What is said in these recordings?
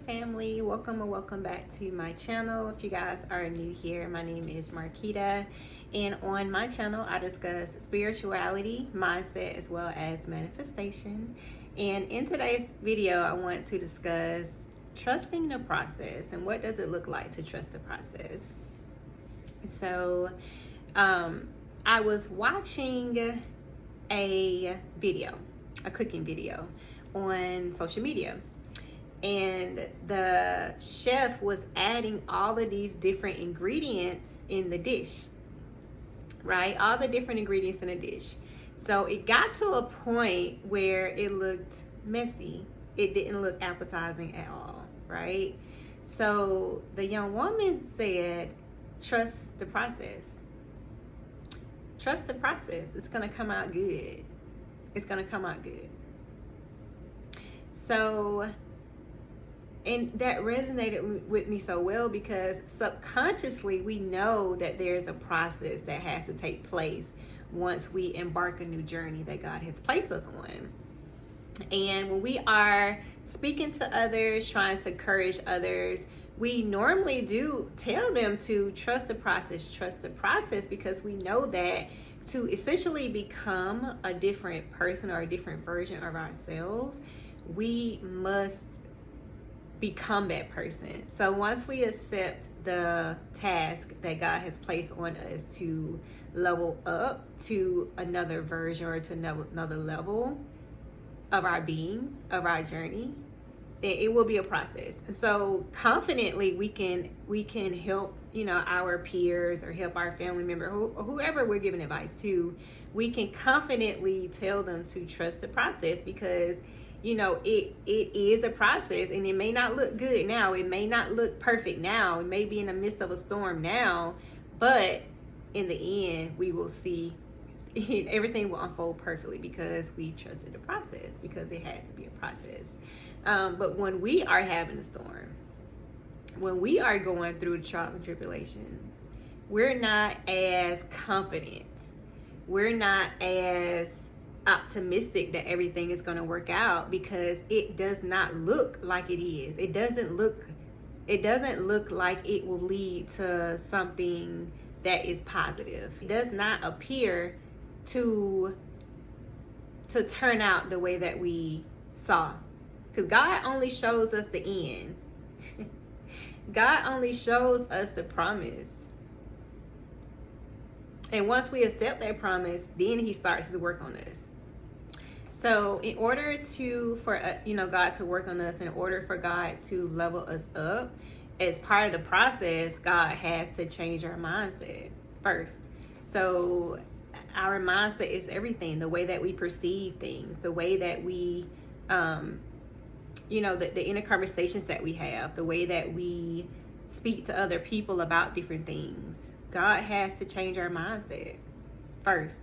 family, welcome or welcome back to my channel. If you guys are new here, my name is Marquita, and on my channel I discuss spirituality, mindset, as well as manifestation. And in today's video I want to discuss trusting the process and what does it look like to trust the process. So I was watching a cooking video on social media, and the chef was adding all of these different ingredients in the dish, right? All the different ingredients in a dish. So it got to a point where it looked messy. It didn't look appetizing at all, right? So the young woman said, trust the process. Trust the process. It's going to come out good. It's going to come out good. So, and that resonated with me so well because subconsciously we know that there's a process that has to take place once we embark a new journey that God has placed us on. And when we are speaking to others, trying to encourage others, we normally do tell them to trust the process, because we know that to essentially become a different person or a different version of ourselves, we must become that person. So once we accept the task that God has placed on us to level up to another version or to another level of our being, of our journey, it will be a process. And so confidently we can help, our peers or help our family member, whoever we're giving advice to. We can confidently tell them to trust the process because it is a process, and it may not look good now. It may not look perfect now. It may be in the midst of a storm now, but in the end, we will see everything will unfold perfectly because we trusted the process, because it had to be a process. But when we are having a storm, when we are going through trials and tribulations, we're not as confident. We're not as optimistic that everything is going to work out because it does not look like it is. It doesn't look like it will lead to something that is positive. It does not appear to turn out the way that we saw, because God only shows us the end. God only shows us the promise. And once we accept that promise, then he starts to work on us. So in order for God to work on us, in order for God to level us up, as part of the process, God has to change our mindset first. So our mindset is everything. The way that we perceive things, the way that we, the inner conversations that we have, the way that we speak to other people about different things. God has to change our mindset first.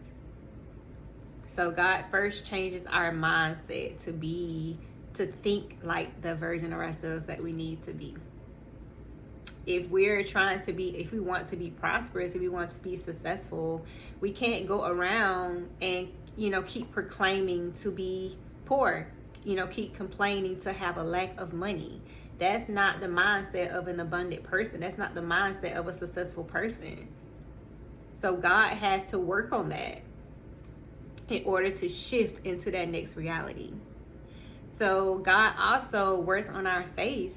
So God first changes our mindset to think like the version of ourselves that we need to be. If we want to be prosperous, if we want to be successful, we can't go around and, keep proclaiming to be poor, keep complaining to have a lack of money. That's not the mindset of an abundant person. That's not the mindset of a successful person. So God has to work on that in order to shift into that next reality. So God also works on our faith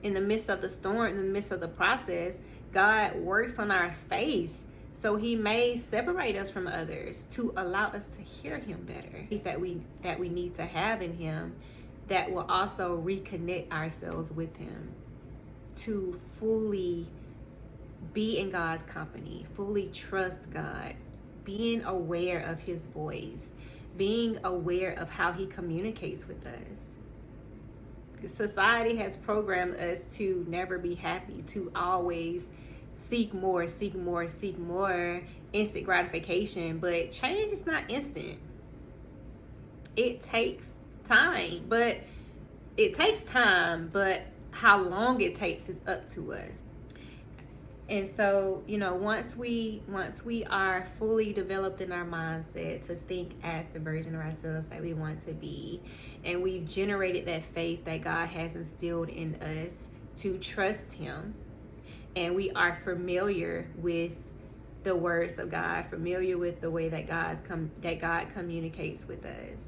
in the midst of the storm, in the midst of the process. God works on our faith. So he may separate us from others to allow us to hear him better, that we need to have in him, that will also reconnect ourselves with him to fully be in God's company, fully trust God, being aware of his voice, being aware of how he communicates with us. Society has programmed us to never be happy, to always seek more, instant gratification. But change is not instant. It takes time, but how long it takes is up to us. And so, once we are fully developed in our mindset to think as the version of ourselves that we want to be, and we've generated that faith that God has instilled in us to trust Him, and we are familiar with the words of God, familiar with the way that God communicates with us,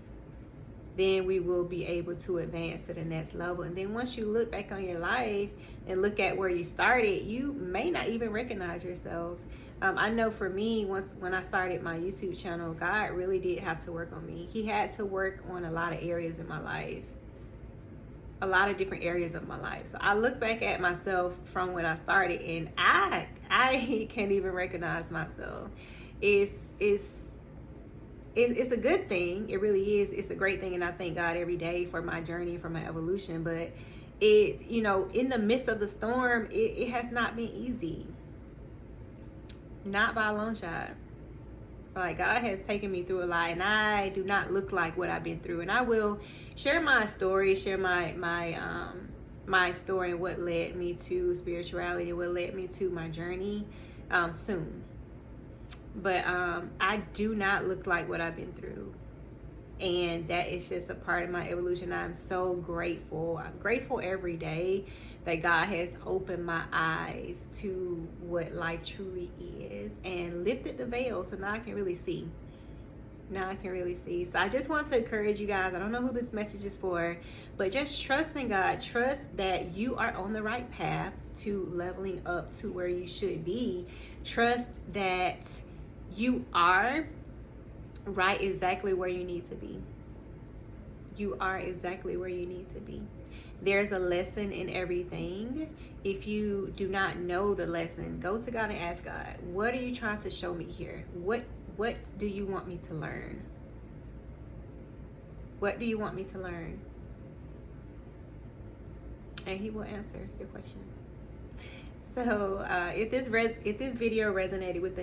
then we will be able to advance to the next level. And then once you look back on your life and look at where you started, you may not even recognize yourself. I know for me, when I started my YouTube channel, God really did have to work on me. He had to work on a lot of areas in my life, a lot of different areas of my life. So I look back at myself from when I started, and I can't even recognize myself. It's a good thing. It really is. It's a great thing, and I thank God every day for my journey, for my evolution. But in the midst of the storm, it has not been easy. Not by a long shot. Like, God has taken me through a lot, and I do not look like what I've been through. And I will share my story, share my story and what led me to spirituality, what led me to my journey soon. But I do not look like what I've been through. And that is just a part of my evolution. I'm so grateful. I'm grateful every day that God has opened my eyes to what life truly is and lifted the veil, so now I can really see. So I just want to encourage you guys. I don't know who this message is for, but just trust in God. Trust that you are on the right path to leveling up to where you should be. Trust that you are right exactly where you need to be. You are exactly where you need to be. There's a lesson in everything. If you do not know the lesson, go to God and ask God, what are you trying to show me here? What do you want me to learn? What do you want me to learn? And He will answer your question. So if this video resonated with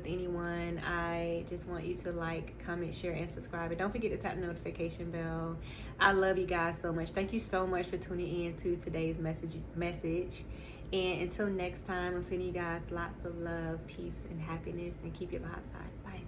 anyone, I just want you to like, comment, share, and subscribe. And don't forget to tap the notification bell. I love you guys so much. Thank you so much for tuning in to today's message. And until next time, I'm sending you guys lots of love, peace, and happiness. And keep your vibes high. Bye.